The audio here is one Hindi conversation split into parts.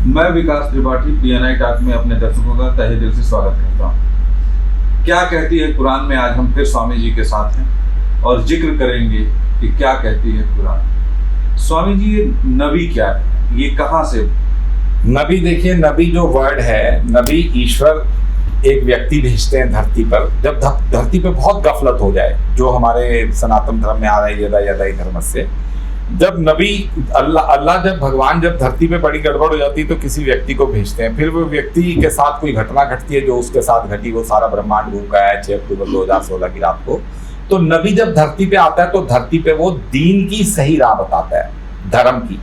मैं विकास त्रिपाठी पीएनआई टॉक में अपने दर्शकों का तहे दिल से स्वागत करता हूँ। क्या कहती है कुरान में, आज हम फिर स्वामी जी के साथ हैं और जिक्र करेंगे कि क्या कहती है कुरान। स्वामी जी, ये नबी क्या है, ये कहाँ से? नबी, देखिए, नबी जो वर्ड है, नबी ईश्वर एक व्यक्ति भेजते हैं धरती पर जब धरती पे बहुत गफलत हो जाए, जो हमारे सनातन धर्म में आ रहा है यदाई धर्म से। जब नबी अल्लाह जब भगवान जब धरती पे बड़ी गड़बड़ हो जाती है तो किसी व्यक्ति को भेजते हैं। फिर वो व्यक्ति के साथ कोई घटना घटती है, जो उसके साथ घटी वो सारा ब्रह्मांड घूम गया है 6 अक्टूबर 2016 की रात को। तो नबी जब धरती पे आता है तो धरती पे वो दीन की सही राह बताता है, धर्म की।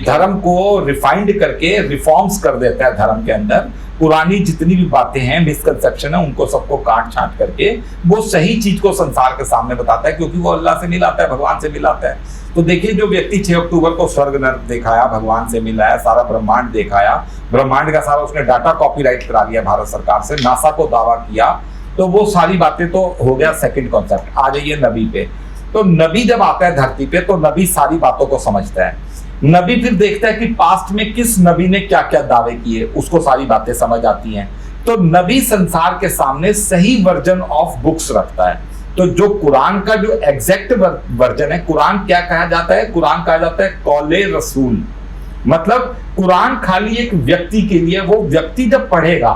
धर्म को रिफाइंड करके रिफॉर्म्स कर देता है धर्म के अंदर। पुरानी जितनी भी बातें हैं, मिसकंसेप्शन है, उनको सबको काट छांट करके वो सही चीज को संसार के सामने बताता है, क्योंकि वो अल्लाह से मिलाता है, भगवान से मिलाता है। तो देखिए, जो व्यक्ति 6 अक्टूबर को स्वर्ग नर्क दिखाया, भगवान से मिलाया, सारा ब्रह्मांड दिखाया, ब्रह्मांड का सारा उसने डाटा कॉपीराइट करा लिया भारत सरकार से, नासा को दावा किया, तो वो सारी बातें तो हो गया सेकंड कॉन्सेप्ट। आ जाइए नबी पे। तो नबी जब आता है धरती पे तो नबी सारी बातों को समझता है। नबी फिर देखता है कि पास्ट में किस नबी ने क्या क्या दावे किए, उसको सारी बातें समझ आती हैं। तो नबी संसार के सामने सही वर्जन ऑफ बुक्स रखता है। तो जो कुरान का जो एग्जैक्ट वर्जन है, कुरान क्या कहा जाता है? कुरान कहा जाता है कौले रसूल। मतलब कुरान खाली एक व्यक्ति के लिए, वो व्यक्ति जब पढ़ेगा,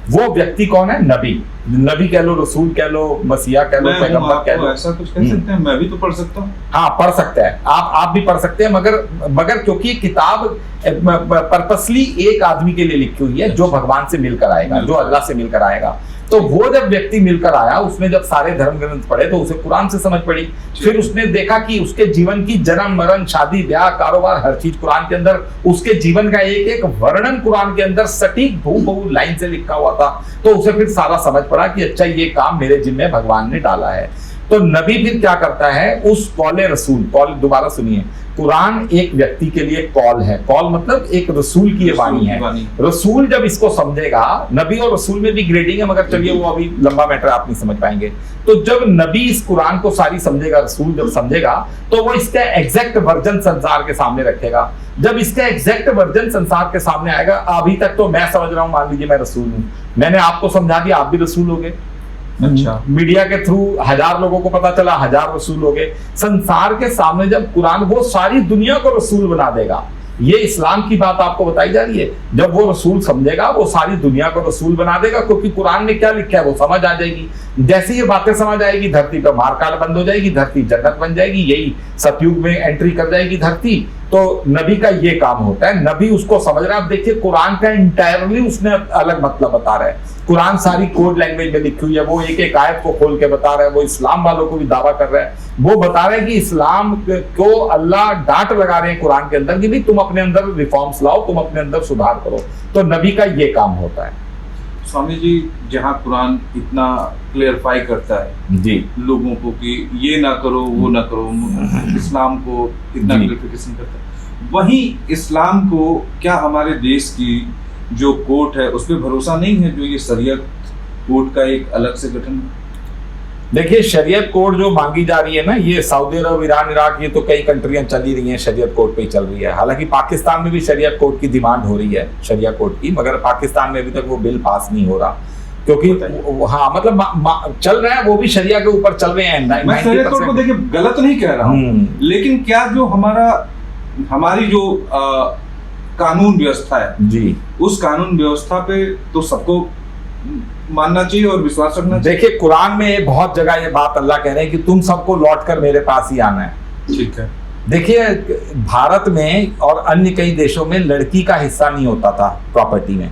वो व्यक्ति कौन है? नबी। नबी कह लो, रसूल कह लो, मसीहा कह लो, पैगंबर कह लो, ऐसा कुछ कह सकते हैं। मैं भी तो पढ़ सकता हूँ। हाँ, पढ़ सकते हैं, आप भी पढ़ सकते हैं, मगर क्योंकि ये किताब पर्पसली एक आदमी के लिए लिखी हुई है, जो भगवान से मिलकर आएगा, जो अल्लाह से मिलकर आएगा। तो वो जब व्यक्ति मिलकर आया, उसने जब सारे धर्म ग्रंथ पढ़े तो उसे कुरान से समझ पड़ी। फिर उसने देखा कि उसके जीवन की जन्म मरण, शादी ब्याह, कारोबार, हर चीज कुरान के अंदर, उसके जीवन का एक एक वर्णन कुरान के अंदर सटीक बहु लाइन से लिखा हुआ था। तो उसे फिर सारा समझ पड़ा कि अच्छा, ये काम मेरे जिम्मे भगवान ने डाला है। तो नबी फिर क्या करता है? उस कौले रसूल, कौल दोबारा सुनिए, कुरान एक व्यक्ति के लिए कॉल है। कॉल मतलब एक रसूल की वाणी है। रसूल जब इसको समझेगा, नबी और रसूल में भी ग्रेडिंग है, मगर चलिए वो अभी लंबा मैटर, आप नहीं समझ पाएंगे। तो जब नबी इस कुरान को सारी समझेगा, रसूल जब समझेगा, तो वो इसका एग्जैक्ट वर्जन संसार के सामने रखेगा। जब इसका एग्जैक्ट वर्जन संसार के सामने आएगा, अभी तक तो मैं समझ रहा हूं, मान लीजिए मैं रसूल हूं, मैंने आपको समझा दिया, आप भी रसूल हो गए। अच्छा, मीडिया के थ्रू 1000 लोगों को पता चला, 1000 रसूल हो गए। संसार के सामने जब कुरान वो सारी दुनिया को रसूल बना देगा। ये इस्लाम की बात आपको बताई जा रही है। जब वो रसूल समझेगा, वो सारी दुनिया को रसूल बना देगा, क्योंकि कुरान में क्या लिखा है वो समझ आ जाएगी। जैसे ये बातें समझ आएगी, धरती पर मारकाट बंद हो जाएगी, धरती जन्नत बन जाएगी, यही सतयुग में एंट्री कर जाएगी धरती। तो नबी का ये काम होता है, नबी उसको समझ रहा है। अब देखिए, कुरान का इंटायरली उसने अलग मतलब बता रहा है। कुरान सारी कोड लैंग्वेज में लिखी हुई है, वो एक एक आयत को खोल के बता रहा है। वो इस्लाम वालों को भी दावा कर रहा है, वो बता रहे हैं कि इस्लाम को अल्लाह डांट लगा रहे हैं कुरान के अंदर कि भाई तुम अपने अंदर रिफॉर्म्स लाओ, तुम अपने अंदर सुधार करो। तो नबी का ये काम होता है। स्वामी जी, जहाँ कुरान इतना क्लियरफाई करता है जी लोगों को कि ये ना करो, वो ना करो, इस्लाम को इतना क्लियरिफिकेशन करता है, वहीं इस्लाम को क्या हमारे देश की जो कोर्ट है उस पर भरोसा नहीं है, जो ये शरीयत कोर्ट का एक अलग से गठन है? देखिए, शरीयत कोड जो मांगी जा रही है ना, ये सऊदी अरब, ईरान, इराक, ये तो कई कंट्रियां चल ही रही हैं, शरीयत कोड पे ही चल रही है। हालांकि पाकिस्तान में भी शरीयत कोड की डिमांड हो रही है, शरिया कोड की, मगर पाकिस्तान में अभी तक वो बिल पास नहीं हो रहा, क्योंकि हाँ, मतलब चल रहा है, वो भी शरिया के ऊपर चल रहे हैं। मैं शरीयत कोड को देखिए गलत नहीं कह रहा हूँ, लेकिन क्या जो हमारी जो कानून व्यवस्था है जी, उस कानून व्यवस्था पे तो सबको मानना चाहिए और विश्वास रखना चाहिए। देखिए, कुरान में बहुत जगह ये बात अल्लाह कह रहे हैं कि तुम सबको लौटकर मेरे पास ही आना है। ठीक है। देखिए, भारत में और अन्य कई देशों में लड़की का हिस्सा नहीं होता था प्रॉपर्टी में।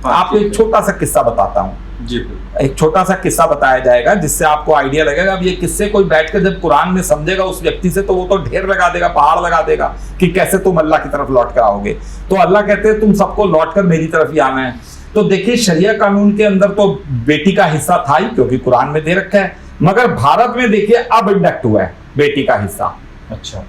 आपको एक छोटा सा किस्सा बताता हूँ जी, एक छोटा सा किस्सा बताया जाएगा जिससे आपको आइडिया लगेगा। अब ये किस्से कोई बैठकर जब कुरान में समझेगा उस व्यक्ति से, तो वो तो ढेर लगा देगा, पहाड़ लगा देगा कि कैसे तुम अल्लाह की तरफ लौट कर आओगे। तो अल्लाह कहते हैं तुम सबको लौटकर मेरी तरफ ही आना है। तो देखिए, शरिया कानून के अंदर तो बेटी का हिस्सा था ही, क्योंकि कुरान में दे रखा है, मगर भारत में देखिए अब इंडक्ट हुआ है बेटी का हिस्सा। अच्छा,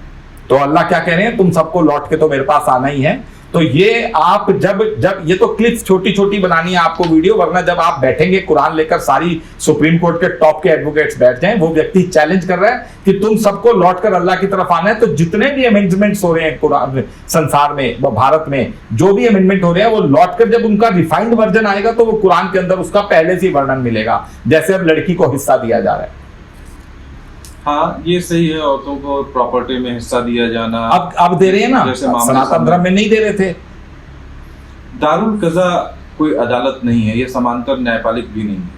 तो अल्लाह क्या कह रहे हैं? तुम सबको लौट के तो मेरे पास आना ही है। तो ये आप जब ये तो क्लिप्स छोटी छोटी बनानी है आपको वीडियो, वरना जब आप बैठेंगे कुरान लेकर, सारी सुप्रीम कोर्ट के टॉप के एडवोकेट्स बैठ जाएं, वो व्यक्ति चैलेंज कर रहा है कि तुम सबको लौटकर अल्लाह की तरफ आना है, तो जितने भी अमेंडमेंट्स हो रहे हैं कुरान संसार में, भारत में जो भी अमेंडमेंट हो रहे हैं, वो लौटकर जब उनका रिफाइंड वर्जन आएगा तो वो कुरान के अंदर उसका पहले से वर्णन मिलेगा, जैसे अब लड़की को हिस्सा दिया जा रहा है। हाँ, ये सही है, औरतों को प्रॉपर्टी में हिस्सा दिया जाना अब दे रहे हैं ना, जैसे सनातन धर्म में नहीं दे रहे थे। दारुल कज़ा कोई अदालत नहीं है, ये समांतर न्यायपालिक भी नहीं है,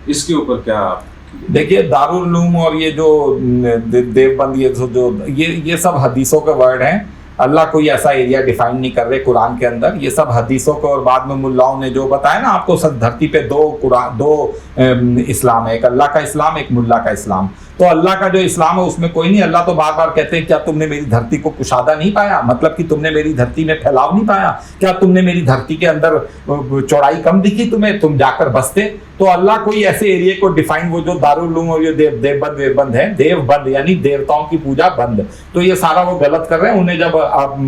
इसके ऊपर क्या आप? देखिए, दारुल उलूम और ये जो देवबंद, ये सब हदीसों के वर्ड हैं। अल्लाह कोई ऐसा एरिया डिफाइन नहीं कर रहे कुरान के अंदर, ये सब हदीसों को, और बाद में मुल्लाओं ने जो बताया ना आपको, सब धरती पे दो इस्लाम है, एक अल्लाह का इस्लाम, एक मुल्ला का इस्लाम। तो अल्लाह का जो इस्लाम है उसमें कोई नहीं, अल्लाह तो बार बार कहते हैं क्या तुमने मेरी धरती को कुशादा नहीं पाया, मतलब कि तुमने मेरी धरती में फैलाव नहीं पाया, क्या तुमने मेरी धरती के अंदर चौड़ाई कम दिखी तुम्हें, तुम जाकर बसते। तो अल्लाह कोई ऐसे एरिया को डिफाइन, वो जो दारुल उलूम और ये देवबंद है, देवबंद यानी देवताओं की पूजा बंद, तो ये सारा वो गलत कर रहे हैं। उन्हें जब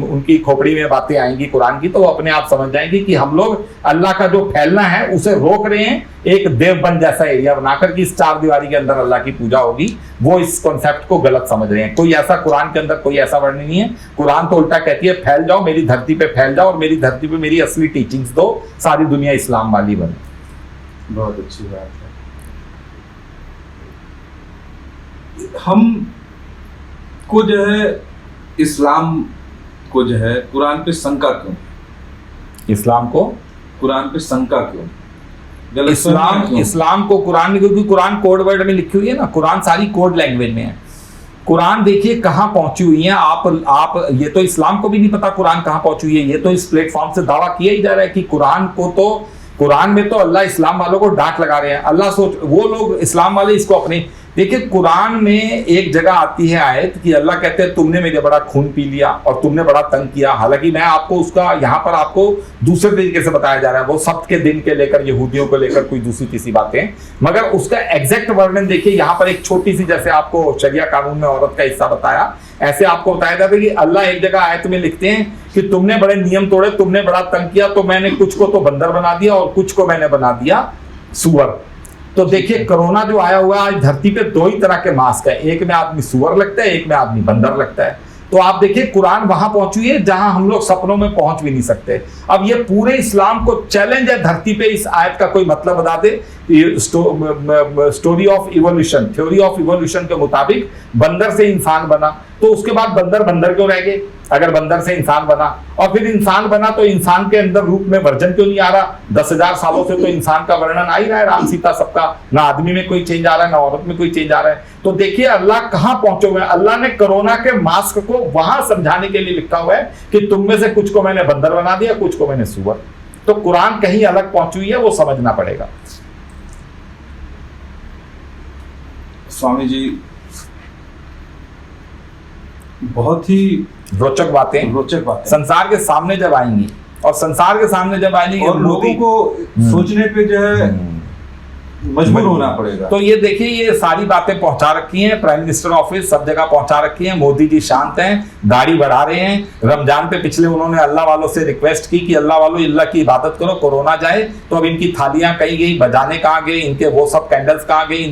उनकी खोपड़ी में बातें आएंगी कुरान की, तो वो अपने आप समझ जाएंगे कि हम लोग अल्लाह का जो फैलना है उसे रोक रहे हैं, एक देवबंद जैसा एरिया बनाकर कि इस चार दीवारी के अंदर अल्लाह की पूजा होगी, वो इस कॉन्सेप्ट को गलत समझ रहे हैं। कोई ऐसा कुरान के अंदर कोई ऐसा वर्णन नहीं है। कुरान तो उल्टा कहती है फैल जाओ, मेरी धरती पे फैल जाओ और मेरी धरती पे मेरी असली टीचिंग्स दो, सारी दुनिया इस्लाम वाली बने। बहुत अच्छी बात है। हम को जो है इस्लाम को जो है कुरान पे शंका क्यों? इस्लाम को कुरान पे शंका क्यों? इस्लाम को कुरान में, क्योंकि कुरान कोड वर्ड में लिखी हुई है ना, कुरान सारी कोड लैंग्वेज में है। कुरान देखिए कहाँ पहुंची हुई है, आप ये तो इस्लाम को भी नहीं पता कुरान कहाँ पहुंची हुई है। ये तो इस प्लेटफॉर्म से दावा किया ही जा रहा है कि कुरान में तो अल्लाह इस्लाम वालों को डांट लगा रहे हैं। अल्लाह वो लोग इस्लाम वाले इसको अपने, देखिए कुरान में एक जगह आती है आयत कि अल्लाह कहते हैं तुमने मेरे बड़ा खून पी लिया और तुमने बड़ा तंग किया। हालांकि मैं आपको उसका यहाँ पर आपको दूसरे तरीके से बताया जा रहा है, वो सब्त के दिन के लेकर, यहूदियों को लेकर कोई दूसरी तीसरी बातें, मगर उसका एग्जैक्ट वर्णन देखिए यहाँ पर एक छोटी सी, जैसे आपको शरिया कानून में औरत का हिस्सा बताया, ऐसे आपको बताया जाता है कि अल्लाह एक जगह आयत में लिखते हैं कि तुमने बड़े नियम तोड़े, तुमने बड़ा तंग किया, तो मैंने कुछ को तो बंदर बना दिया और कुछ को मैंने बना दिया सुअर। तो देखिए कोरोना जो आया हुआ है, आज धरती पे दो ही तरह के मास्क है, एक में आदमी सुअर लगता है, एक में आदमी बंदर लगता है। तो आप देखिए कुरान वहां पहुंची है जहां हम लोग सपनों में पहुंच भी नहीं सकते। अब ये पूरे इस्लाम को चैलेंज है धरती पे इस आयत का कोई मतलब बता दे। Story of evolution, theory of evolution के मुताबिक बंदर से इंसान बना, तो उसके बाद बंदर क्यों रह गए अगर बंदर से इंसान बना, और फिर इंसान बना तो इंसान के अंदर रूप में वर्जन क्यों नहीं आ रहा? 10,000 सालों से तो इंसान का वर्णन आ ही रहा है, राम सीता सबका, ना आदमी में कोई चेंज आ रहा है ना औरत में कोई चेंज आ रहा है। तो देखिए अल्लाह कहां पहुंचे हुए हैं। अल्लाह ने कोरोना के मास्क को वहां समझाने के लिए लिखा हुआ है कि तुम में से कुछ को मैंने बंदर बना दिया, कुछ को मैंने सुअर। तो कुरान कहीं अलग पहुंची हुई है, वो समझना पड़ेगा। स्वामी जी बहुत ही रोचक बातें संसार के सामने जब आएंगी, और संसार के सामने जब आएंगी और लोगों को सोचने पे जो है मजबूर होना पड़ेगा। तो ये देखिए ये सारी बातें पहुंचा रखी हैं, प्राइम मिनिस्टर ऑफिस सब जगह पहुंचा रखी हैं। मोदी जी शांत हैं, दाढ़ी बढ़ा रहे हैं। रमजान पे पिछले उन्होंने अल्लाह वालों से रिक्वेस्ट की कि अल्लाह वालों अल्लाह की इबादत करो, कोरोना जाए। तो अब इनकी थालियां कहीं गई, बजाने कहाँ गए, इनके वो सब कैंडल्स कहाँ गई,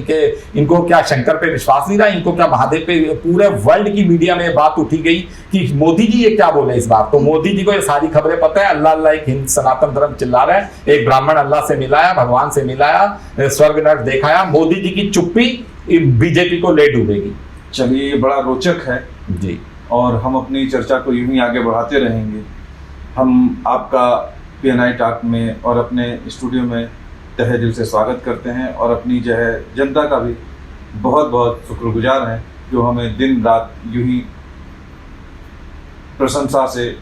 इनको क्या शंकर पे विश्वास नहीं रहा, इनको क्या महादेव पे? पूरे वर्ल्ड की मीडिया में बात उठी गई कि मोदी जी ये क्या बोले इस बार। तो मोदी जी को ये सारी खबरें पता है। अल्लाह अल्लाह एक हिंद सनातन धर्म चिल्ला रहा है, एक ब्राह्मण अल्लाह से मिलाया, भगवान से मिलाया, स्वर्ग नर्क दिखाया। मोदी जी की चुप्पी बीजेपी को ले डूबेगी। चलिए ये बड़ा रोचक है जी, और हम अपनी चर्चा को यूं ही आगे बढ़ाते रहेंगे। हम आपका PNI टॉक में और अपने स्टूडियो में तहे दिल से स्वागत करते हैं, और अपनी जो है जनता का भी बहुत बहुत शुक्रगुजार हैं जो हमें दिन रात यूं ही प्रशंसा से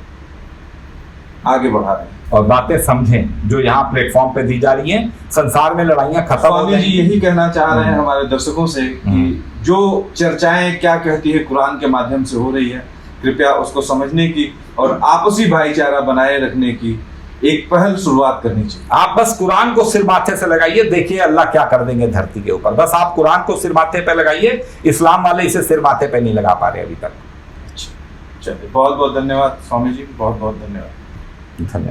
आगे बढ़ा रहे हैं और बातें समझें जो यहाँ प्लेटफॉर्म पे दी जा रही हैं। संसार में लड़ाइयाँ खत्म हो स्वामी जी यही कहना चाह रहे हैं हमारे दर्शकों से कि जो चर्चाएं क्या कहती है कुरान के माध्यम से हो रही है, कृपया उसको समझने की और आपसी भाईचारा बनाए रखने की एक पहल शुरुआत करनी चाहिए। आप बस कुरान को सिर माथे से लगाइए, देखिए अल्लाह क्या कर देंगे धरती के ऊपर। बस आप कुरान को सिर माथे पे लगाइए। इस्लाम वाले इसे सिर माथे पे नहीं लगा पा रहे अभी तक। चलिए बहुत बहुत धन्यवाद स्वामी जी, बहुत बहुत धन्यवाद। धन्यवाद।